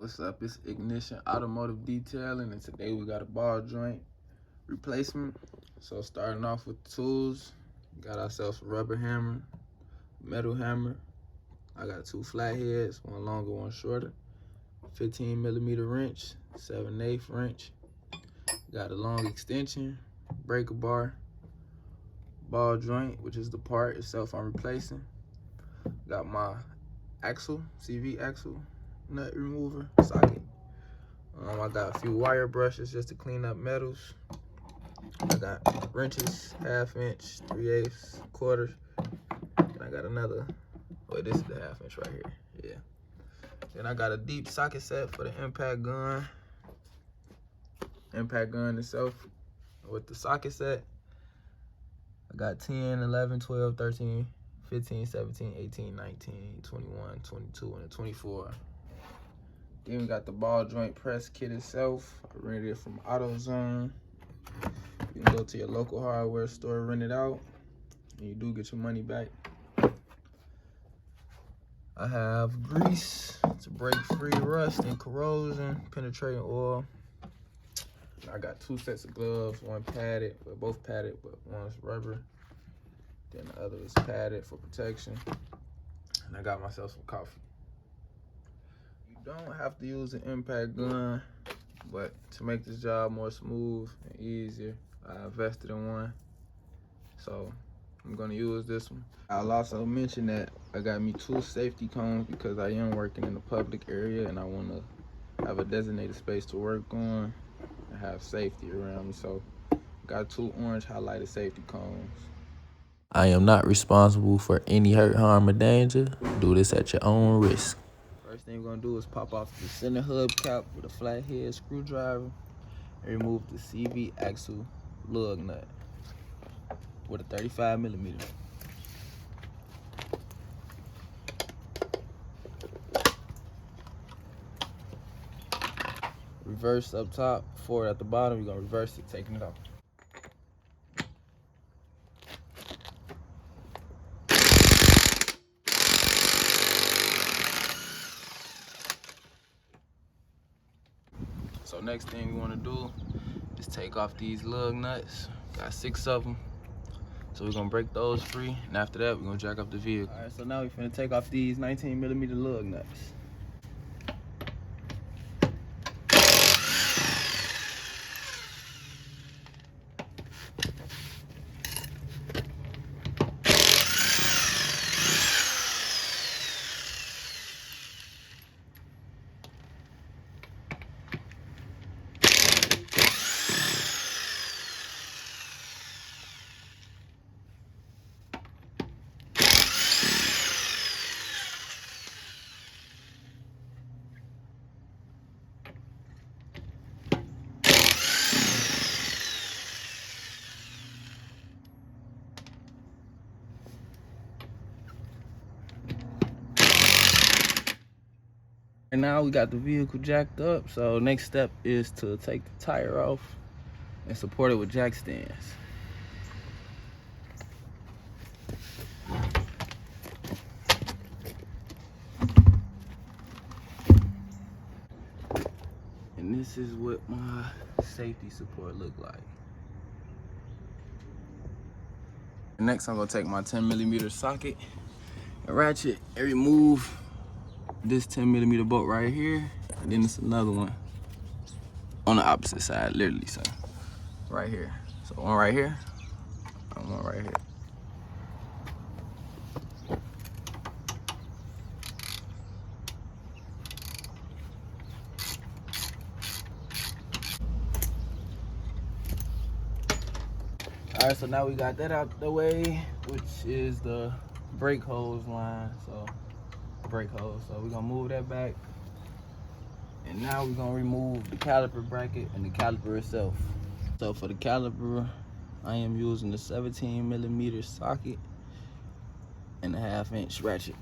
What's up? It's Ignition Automotive Detailing, and today we got a ball joint replacement. So starting off with the tools, got ourselves a rubber hammer, metal hammer. I got two flatheads, one longer, one shorter. 15mm wrench, 7/8 wrench. Got a long extension, breaker bar, ball joint, which is the part itself I'm replacing. Got my axle, CV axle, nut remover, socket. I got a few wire brushes just to clean up metals. I got wrenches, 1/2 inch, 3/8, quarters. And I got another, wait, this is the 1/2 inch right here, yeah. Then I got a deep socket set for the impact gun. Impact gun itself with the socket set. I got 10, 11, 12, 13, 15, 17, 18, 19, 21, 22, and a 24. Then we got the ball joint press kit itself. I rented it from AutoZone. You can go to your local hardware store, rent it out, and you do get your money back. I have grease to break free rust and corrosion, penetrating oil. I got 2 sets of gloves, one padded, well, both padded, but one's rubber. Then the other is padded for protection. And I got myself some coffee. You don't have to use an impact gun, but to make this job more smooth and easier, I invested in one. So I'm gonna use this one. I'll also mention that I got me 2 safety cones because I am working in a public area and I wanna have a designated space to work on and have safety around me. So got 2 orange highlighted safety cones. I am not responsible for any hurt, harm, or danger. Do this at your own risk. First thing we're gonna do is pop off the center hub cap with a flathead screwdriver and remove the CV axle lug nut with a 35mm. Reverse up top, forward at the bottom. We're gonna reverse it, taking it off. So next thing we wanna do is take off these lug nuts. Got 6 of them. So we're gonna break those free, and after that, we're gonna jack up the vehicle. All right, so now we're finna take off these 19mm lug nuts. And now we got the vehicle jacked up, so next step is to take the tire off and support it with jack stands. And this is what my safety support look like. Next, I'm gonna take my 10mm socket and ratchet and remove this 10mm bolt right here, and then it's another one on the opposite side, literally, so right here. So one right here, and one right here. All right, so now we got that out the way, which is the brake hose line, so brake hose. So we're gonna move that back. And now we're gonna remove the caliper bracket and the caliper itself. So for the caliper, I am using the 17mm socket and a 1/2 inch ratchet.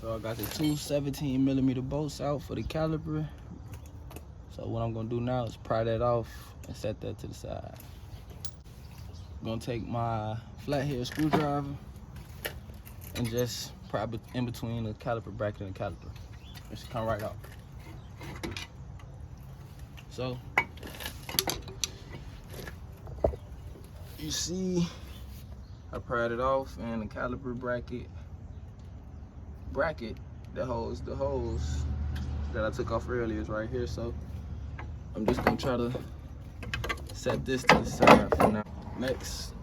So I got the two 17mm bolts out for the caliper. So what I'm gonna do now is pry that off and set that to the side. I'm gonna take my flathead screwdriver and just pry in between the caliper bracket and the caliper. It should come right out. So you see I pried it off, and the caliper bracket that holds the hose that I took off earlier is right here. So I'm just gonna try to set this to the side for now. Next,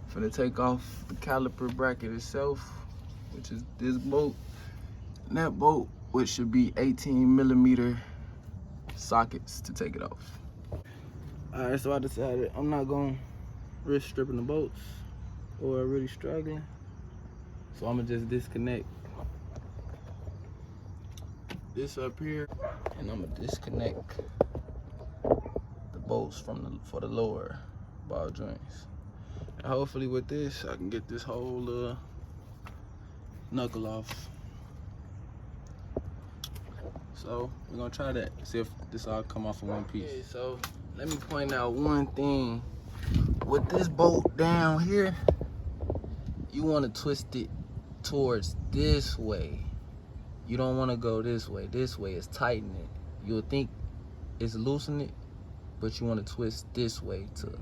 I'm gonna take off the caliper bracket itself, which is this bolt and that bolt, which should be 18mm sockets to take it off. All right, so I decided I'm not gonna risk stripping the bolts or really struggling, so I'm gonna just disconnect this up here, and I'm gonna disconnect the bolts for the lower ball joints. And hopefully with this, I can get this whole knuckle off. So we're gonna try that, see if this all come off in one piece. Okay, so let me point out one thing. With this bolt down here, you wanna twist it towards this way. You don't wanna go this way. This way is tightening it. You'll think it's loosening it, but you wanna twist this way to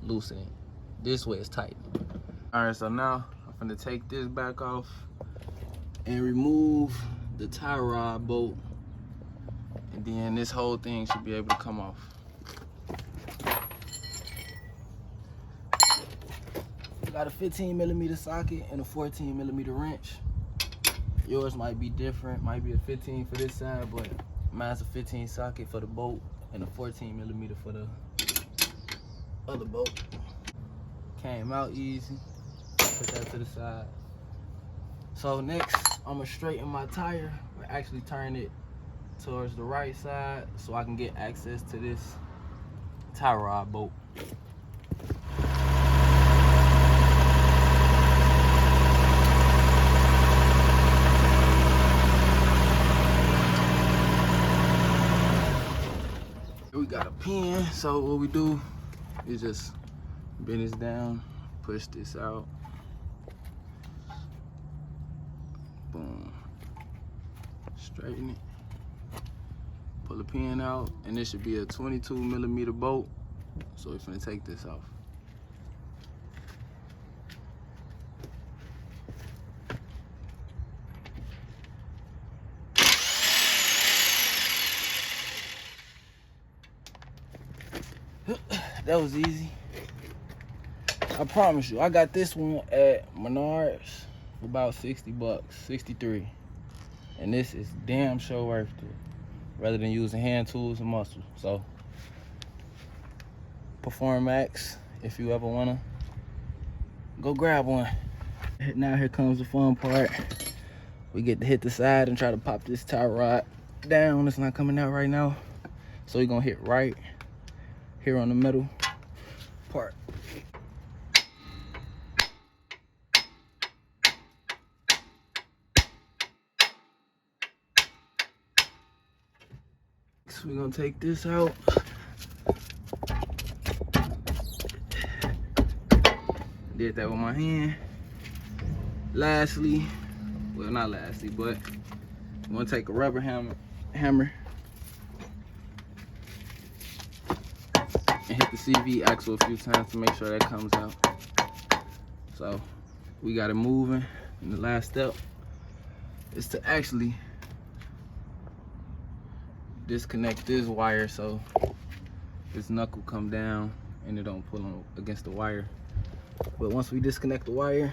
loosen it. This way is tightening. All right, so now I'm gonna take this back off and remove the tie rod bolt, and then this whole thing should be able to come off. Got a 15mm socket and a 14mm wrench. Yours might be different, might be a 15 for this side, but mine's a 15 socket for the bolt and a 14mm for the other bolt. Came out easy. Put that to the side. So next, I'm gonna straighten my tire, or actually turn it towards the right side so I can get access to this tie rod bolt. We got a pin, so what we do is just bend this down, push this out, boom, straighten it, pull the pin out, and this should be a 22mm bolt, so we're gonna take this off. That was easy. I promise you, I got this one at Menards for about 60 bucks, 63. And this is damn sure worth it, rather than using hand tools and muscle. So, Perform Max, if you ever wanna go grab one. Now here comes the fun part. We get to hit the side and try to pop this tie rod down. It's not coming out right now. So we're gonna hit right here on the middle part. So we're gonna take this out. Did that with my hand. Lastly, well, not lastly, but I'm gonna take a rubber hammer and hit the CV axle a few times to make sure that comes out. So we got it moving, and the last step is to actually disconnect this wire so this knuckle come down and it don't pull on against the wire. But once we disconnect the wire,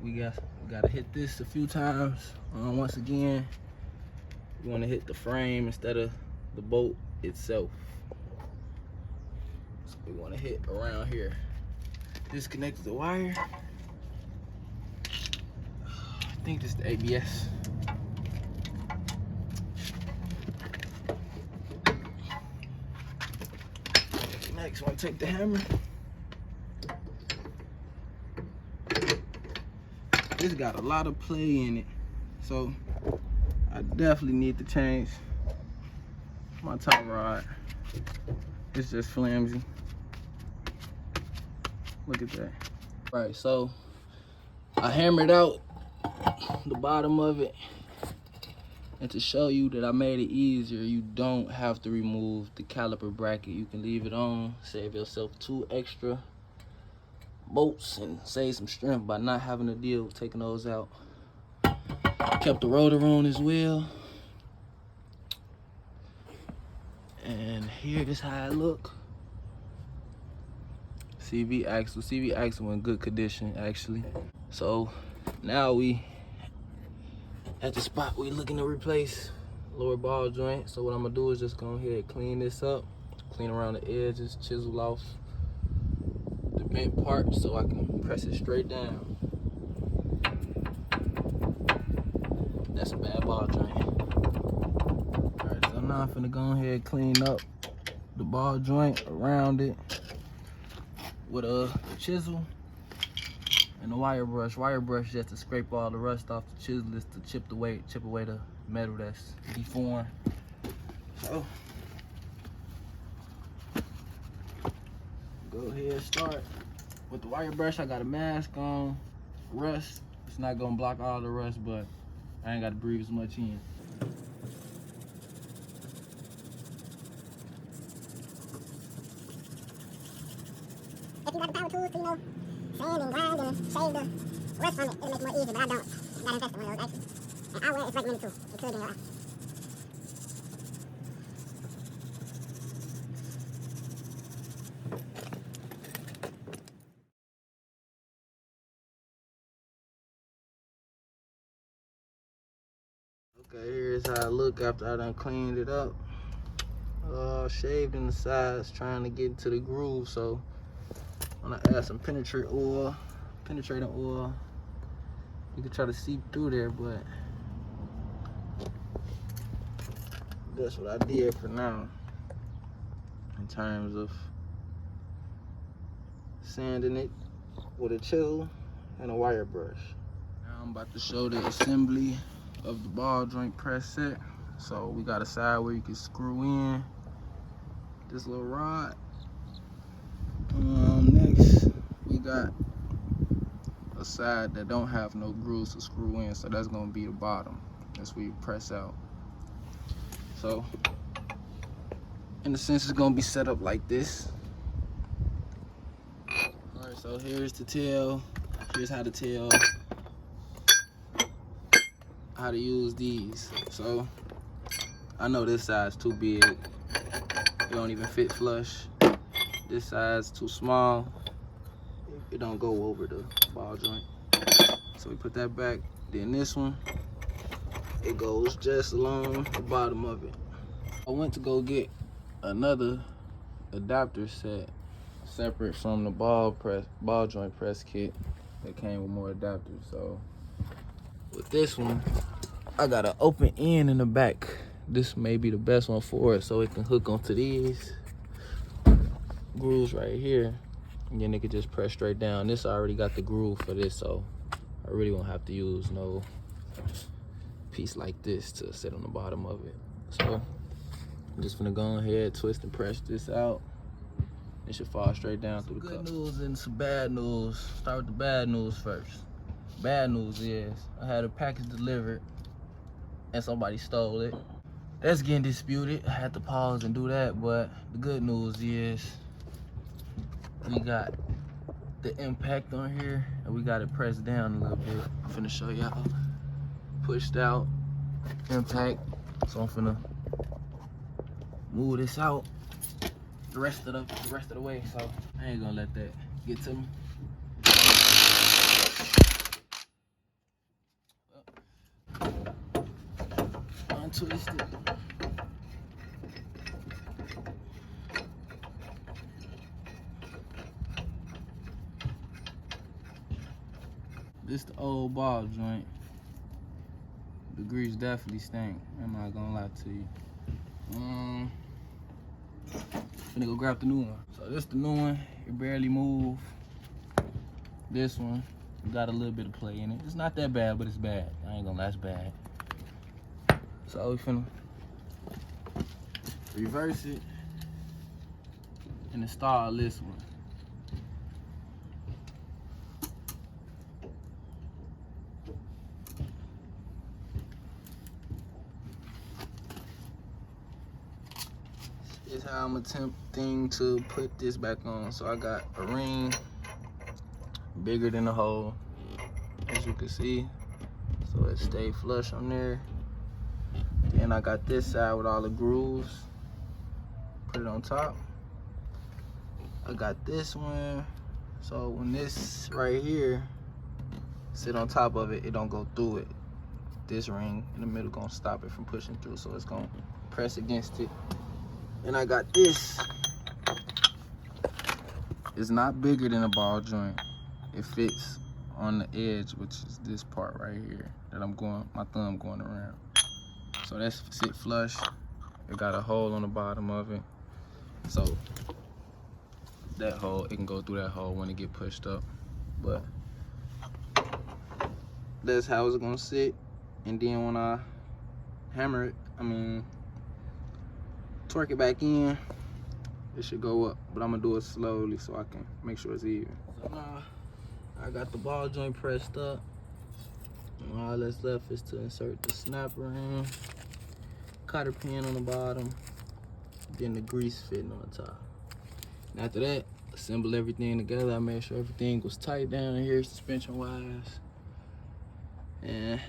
we gotta hit this a few times. Once again, you want to hit the frame instead of the bolt itself. So we want to hit around here. Disconnect the wire. I think this is the ABS. Next, I want to take the hammer. This got a lot of play in it. So I definitely need to change my top rod. It's just flimsy. Look at that. Right, so I hammered out the bottom of it. And to show you that I made it easier, you don't have to remove the caliper bracket. You can leave it on, save yourself 2 extra bolts and save some strength by not having to deal with taking those out. Kept the rotor on as well. And here is how it look. CV axle in good condition actually. So now we at the spot we looking to replace lower ball joint. So what I'm gonna do is just go ahead and clean this up, clean around the edges, chisel off the bent part so I can press it straight down. That's a bad ball joint. Alright, so now I'm finna go ahead and clean up the ball joint around it with a chisel and a wire brush. Wire brush just to scrape all the rust off the chisel, is to chip away the metal that's deformed. So go ahead and start with the wire brush. I got a mask on. Rust, it's not gonna block all the rust, but I ain't gotta breathe as much in. If you got the power tools to, sand and grind and shave the rust from it, it'll make it more easy, but I don't. I gotta invest in one of those actually. And eyewear is recommended too. It could in your eye. Okay, here's how I look after I done cleaned it up. Shaved in the sides, trying to get into the groove. So I'm gonna add some penetrating oil. You can try to seep through there, but that's what I did for now in terms of sanding it with a chisel and a wire brush. Now I'm about to show the assembly of the ball joint press set. So we got a side where you can screw in this little rod. Next we got a side that don't have no grooves to screw in, so that's gonna be the bottom. That's where you press out. So in a sense, it's gonna be set up like this. All right, so here's the tail. Here's how to tell how to use these. So I know this side's too big. It don't even fit flush. This side's too small. It don't go over the ball joint. So we put that back. Then this one, it goes just along the bottom of it. I went to go get another adapter set separate from the ball joint press kit that came with more adapters. So with this one, I got an open end in the back. This may be the best one for it, so it can hook onto these grooves right here, and then it could just press straight down. This already got the groove for this, so I really won't have to use no piece like this to sit on the bottom of it. So I'm just gonna go ahead, twist and press this out. It should fall straight down through the cup. Good news and some bad news. Start with the bad news first. Bad news is I had a package delivered and somebody stole it. That's getting disputed. I had to pause and do that, but the good news is we got the impact on here and we got it pressed down a little bit. I'm finna show y'all. Pushed out impact. So I'm finna move this out the rest of the way. So I ain't gonna let that get to me. Untwist it. This the old ball joint. The grease definitely stink. I'm not gonna lie to you. Finna go grab the new one. So this the new one. It barely move. This one, got a little bit of play in it. It's not that bad, but it's bad. I ain't gonna lie, it's bad. So we finna reverse it and install this one. This is how I'm attempting to put this back on. So I got a ring bigger than the hole, as you can see, so it stay flush on there. Then I got this side with all the grooves, put it on top. I got this one, so when this right here sit on top of it, it don't go through it. This ring in the middle gonna stop it from pushing through, so it's gonna press against it. And I got this. It's not bigger than a ball joint. It fits on the edge, which is this part right here that my thumb going around. So that's sit flush. It got a hole on the bottom of it. So that hole, it can go through that hole when it get pushed up. But that's how it's gonna sit. And then when I hammer it, torque it back in, it should go up. But I'm gonna do it slowly so I can make sure it's even. So now I got the ball joint pressed up. And all that's left is to insert the snapper in, cotter pin on the bottom, then the grease fitting on the top. And after that, assemble everything together. I made sure everything was tight down here, suspension wise. And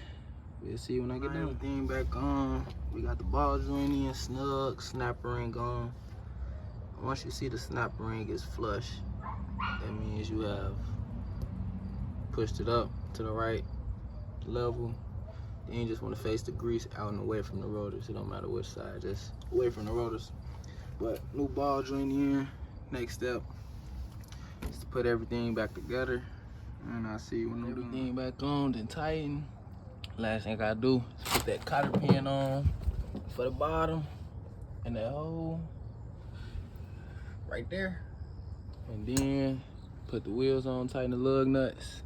we'll see when I get done. Everything back on. We got the ball joint in snug, snapper ring on. Once you see the snapper ring is flush, that means you have pushed it up to the right level. Then you just want to face the grease out and away from the rotors. It don't matter which side, just away from the rotors. But new ball joint in. Next step is to put everything back together. And I'll see you when everything back on, then tighten. Last thing I gotta do is put that cotter pin on for the bottom and that hole right there. And then put the wheels on, tighten the lug nuts,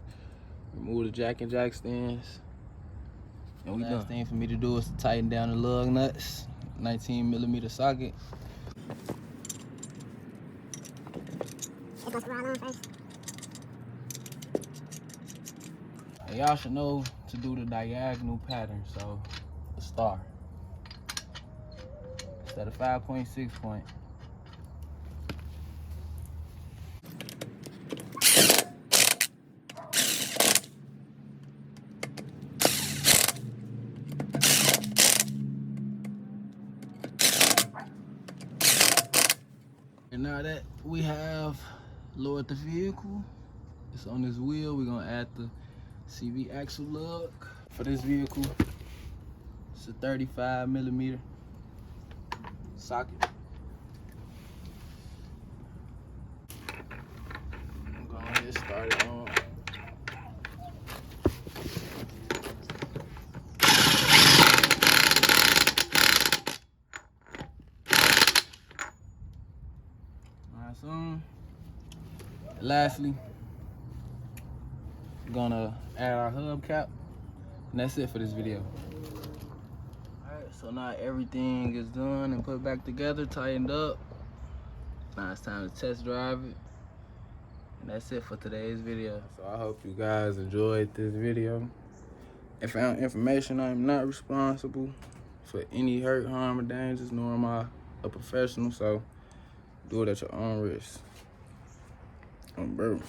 remove the jack and jack stands, and we done. Last thing for me to do is to tighten down the lug nuts, 19mm socket. And y'all should know to do the diagonal pattern, so a star instead of 5.6 point. And now that we have lowered the vehicle, it's on this wheel, we're gonna add the CV axle lug. For this vehicle, it's a 35mm socket. I'm gonna get started on. Lastly, we're gonna add our hubcap, and that's it for this video. Alright, so now everything is done and put back together, tightened up. Now it's time to test drive it. And that's it for today's video. So I hope you guys enjoyed this video and found information. I am not responsible for any hurt, harm, or dangers, nor am I a professional, so do it at your own risk. Bro.